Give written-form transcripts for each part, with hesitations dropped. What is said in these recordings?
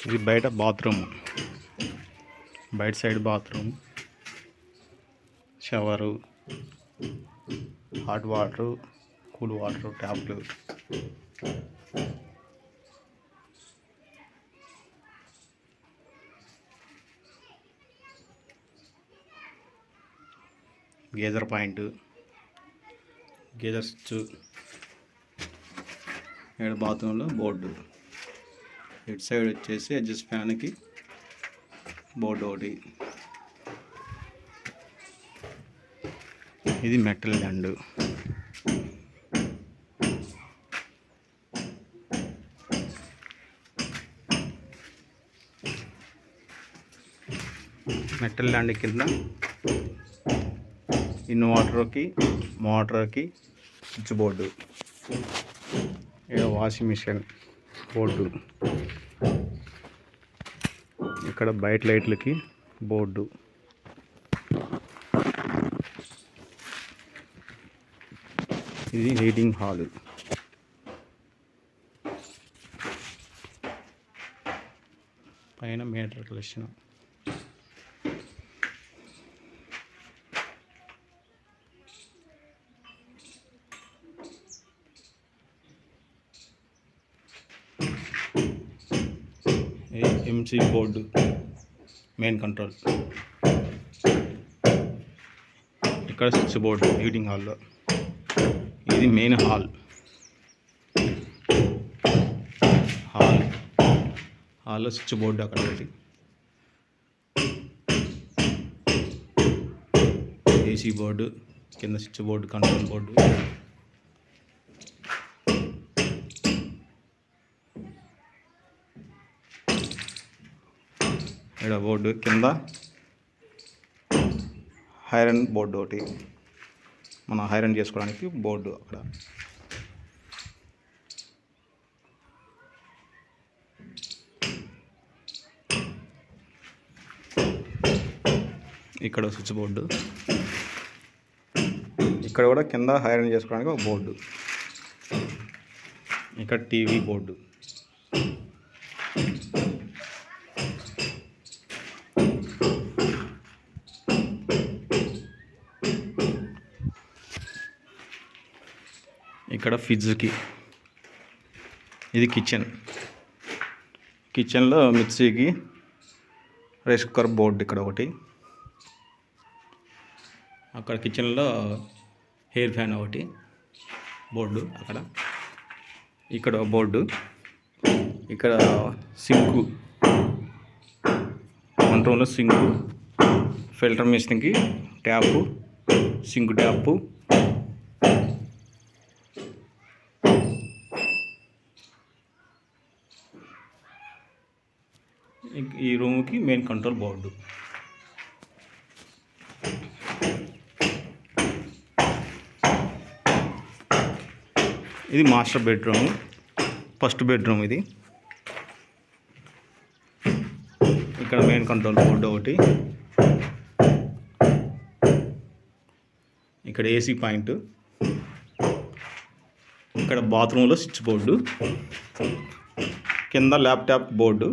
ఇది బయట బాత్రూమ్, బయట side bathroom, shower, hot water, cool water ట్యాప్లు. Geyser point, geyser switch. ఇక్కడ బాత్రూంలో బోర్డు. ఇటు సైడ్ వచ్చేసి అడ్జస్ట్ ఫ్యాన్కి బోర్డు ఒకటి. ఇది మెటల్ ల్యాండ్. మెటల్ ల్యాండ్ కింద ఇన్వర్టర్కి, మోటార్కి స్విచ్ బోర్డు. ఇక్కడ వాషింగ్ మిషన్ బోర్డు. ఇక్కడ బయట లైట్లకి బోర్డు. ఇది రీడింగ్ హాల్. పైన meter collection. MC board, main control. ఇక్కడ స్విచ్ బోర్డు రీడింగ్ హాల్లో. ఇది మెయిన్ హాల్లో స్విచ్ బోర్డు అక్కడ ఒకటి. ఏసీ బోర్డు, కింద స్విచ్ బోర్డు, కంట్రోల్ బోర్డు. ఇక్కడ బోర్డు కింద ఐరన్ బోర్డు ఒకటి, మనం ఐరన్ చేసుకోవడానికి బోర్డు అక్కడ. ఇక్కడ స్విచ్ బోర్డు. ఇక్కడ కూడా కింద ఐరన్ చేసుకోవడానికి ఒక బోర్డు. ఇక్కడ టీవీ బోర్డు. ఇక్కడ ఫ్రిడ్జ్కి. ఇది కిచెన్లో మిక్సీకి రైస్ కుక్కర్ బోర్డు ఇక్కడ ఒకటి. అక్కడ కిచెన్లో హెయిర్ ఫ్యాన్ ఒకటి బోర్డు అక్కడ. ఇక్కడ బోర్డు. ఇక్కడ సింకు, వంట రూమ్లో సింకు, ఫిల్టర్ మిషన్కి ట్యాపు, సింక్ ట్యాపు. ఈ రూమ్కి మెయిన్ కంట్రోల్ బోర్డు. ఇది మాస్టర్ బెడ్రూమ్, ఫస్ట్ బెడ్రూమ్ ఇది. ఇక్కడ మెయిన్ కంట్రోల్ బోర్డు ఒకటి. ఇక్కడ ఏసీ పాయింట్. ఇక్కడ బాత్రూంలో స్విచ్ బోర్డు. కింద ల్యాప్టాప్ బోర్డు.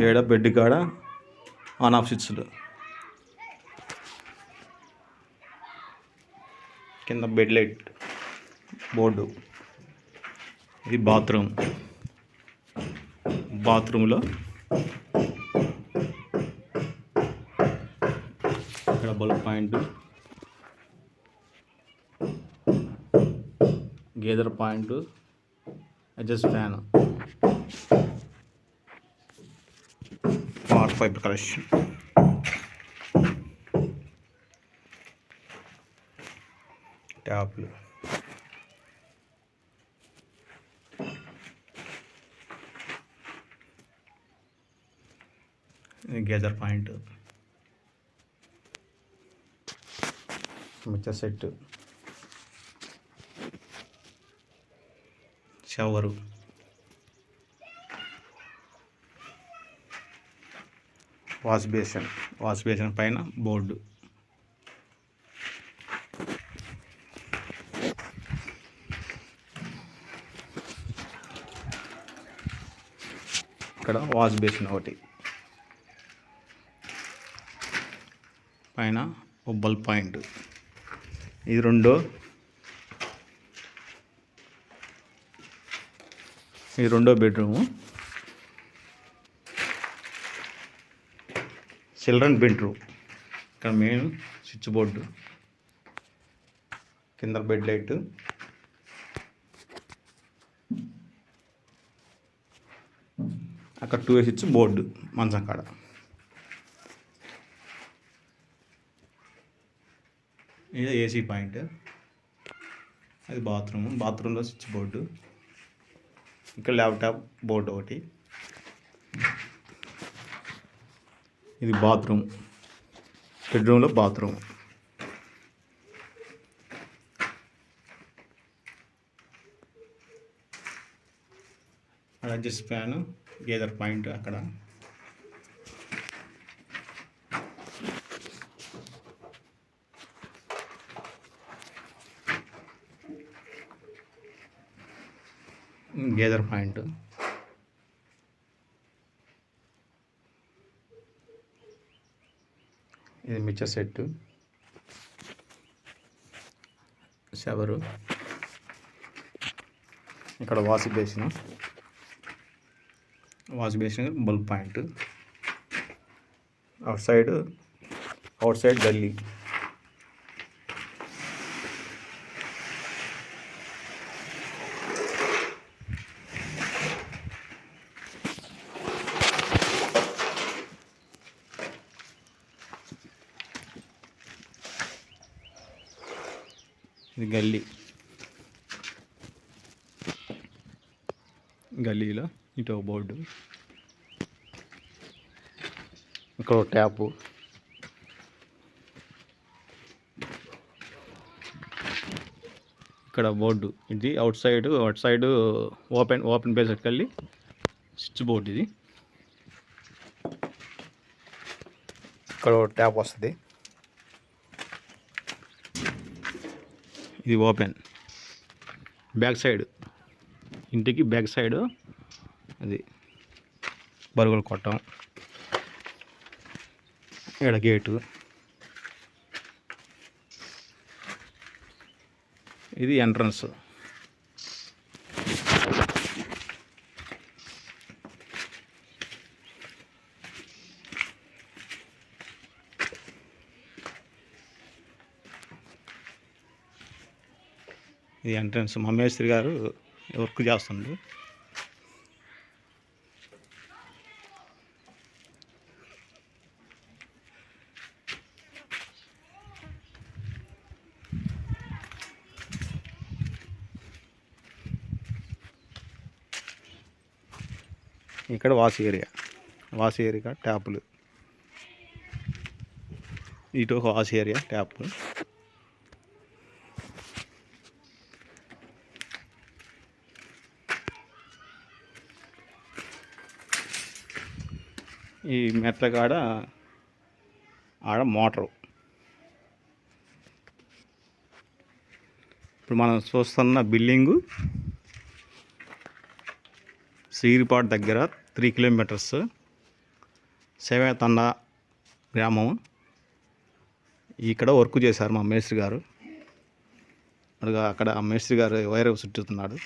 ఏడ బెడ్ కాడ ఆన్ ఆఫ్ స్విచ్లు. కింద బెడ్ లైట్ బోర్డు. ఇది బాత్రూంలో ఇక్కడ బల్బ్ పాయింట్, గేదర్ point, adjust fan, water pipe collection. ట్యాప్లు. గేదర్ point, mixer set, shower, wash basin పైన బోర్డు. ఇక్కడ వాష్ బేసిన్ ఒకటి, పైన ఒక బల్బ్ పాయింట్. ఇది రెండో బెడ్రూము. Children bedroom. ఇక్కడ మెయిన్ స్విచ్ బోర్డు, కింద బెడ్ లైట్, అక్కడ 2 స్విచ్ బోర్డు మంచం కాడ. ఇది ఏసీ పాయింట్. అది బాత్రూంలో స్విచ్ బోర్డు. ఇక్కడ ల్యాప్టాప్ బోర్డు ఒకటి. ఇది బాత్రూమ్, బెడ్రూమ్లో bathroom. Adjust fan, geyser point అక్కడ. Geyser point. ఇది మిక్చర్ సెట్, షవరు. ఇక్కడ wash basin bulb point. Outside గల్లీ. ఇది గల్లీలో ఇటు ఒక బోర్డు. ఇక్కడ ఒక ట్యాపు. ఇక్కడ బోర్డు. ఇది అవుట్ సైడ్ ఓపెన్ ప్లేస్కి వెళ్ళి స్విచ్ బోర్డు. ఇది ఇక్కడ ట్యాప్ వస్తుంది. ఇది ఓపెన్. బ్యాక్ సైడ్, ఇంటికి బ్యాక్ సైడ్ అది బరుగులు కొట్టం. ఇక్కడ గేటు. ఇది ఎంట్రన్స్. ఇది ఎంట్రన్స్. మా మేస్త్రి గారు వర్క్ చేస్తుండ్రు. ఇక్కడ వాష్ ఏరియా ట్యాపులు. ఇటు ఒక వాష్ ఏరియా ట్యాప్. ఈ మెట్ల కాడ ఆడ మోటరు. ఇప్పుడు మనం చూస్తున్న బిల్డింగు శ్రీరిపాడు దగ్గర 3 కిలోమీటర్స్, సేవేతండ గ్రామం. ఇక్కడ వర్క్ చేశారు మా మేస్త్రి గారు. అక్కడ ఆ మేస్త్రి గారు వైర్ చుట్టుతున్నాడు.